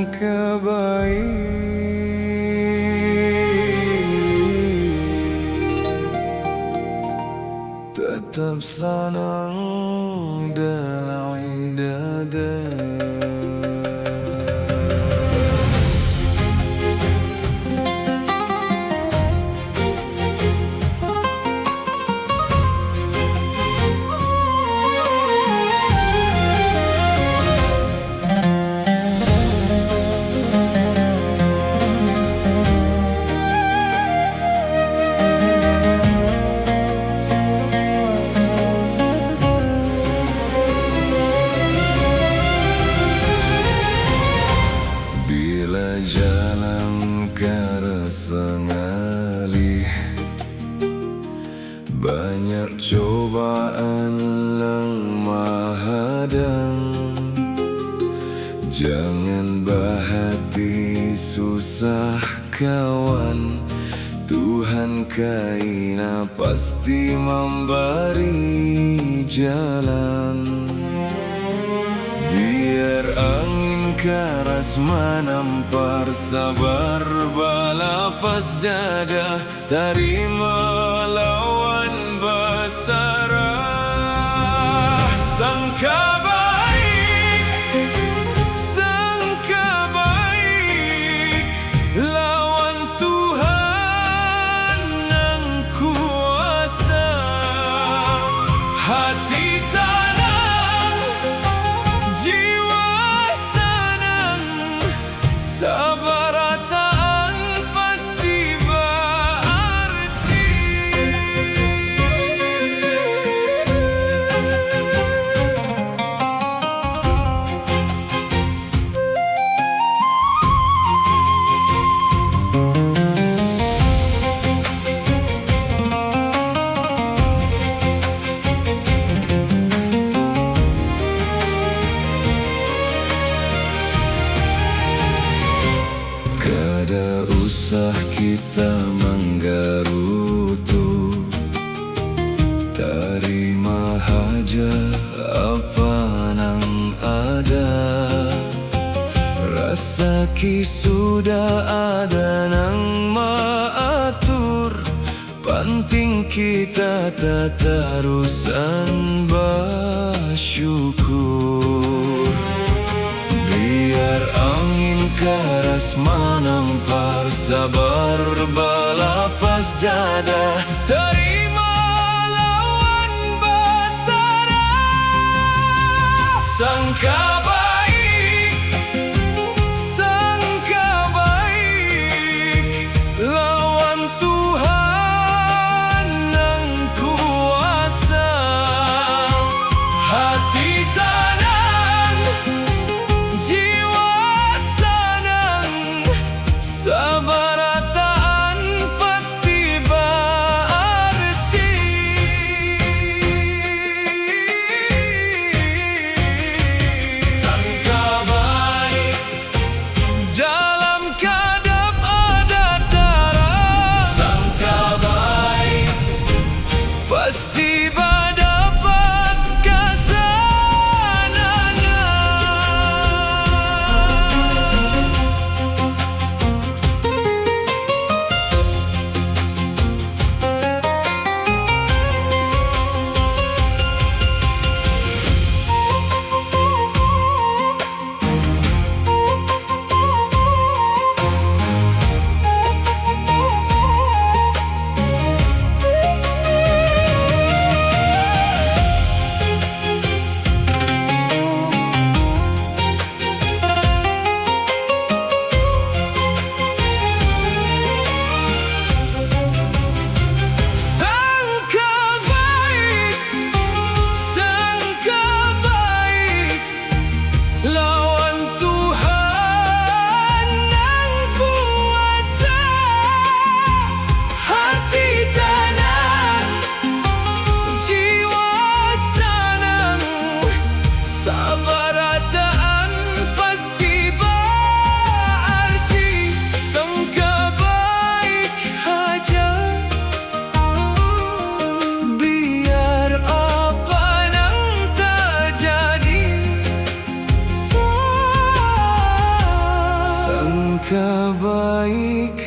sangka baik, tetap senang dalam dada. Bila jalan kerasa ngalih, banyak cobaan lemah hadang. Jangan berhati susah kawan, Tuhan kaina pasti memberi jalan. Biar angin keras menampar, sabar balapas dada, terima lawan bersara. Sangka baik, lawan Tuhan yang kuasa. Hati tenang, jiwa senang, sabar ataan pasti berarti. Kada usah kita menggerutu, terima haja apa nang ada. Rasa ki sudah ada nang maatur, penting kita terusan bersyukur. Biar angin keras menampar, sabar balapas dada, terima lawan bersara. Sangka baik, lawan Tuhan yang kuasa. Hati tenang, jiwa senang, sabar ataan pasti berarti. baik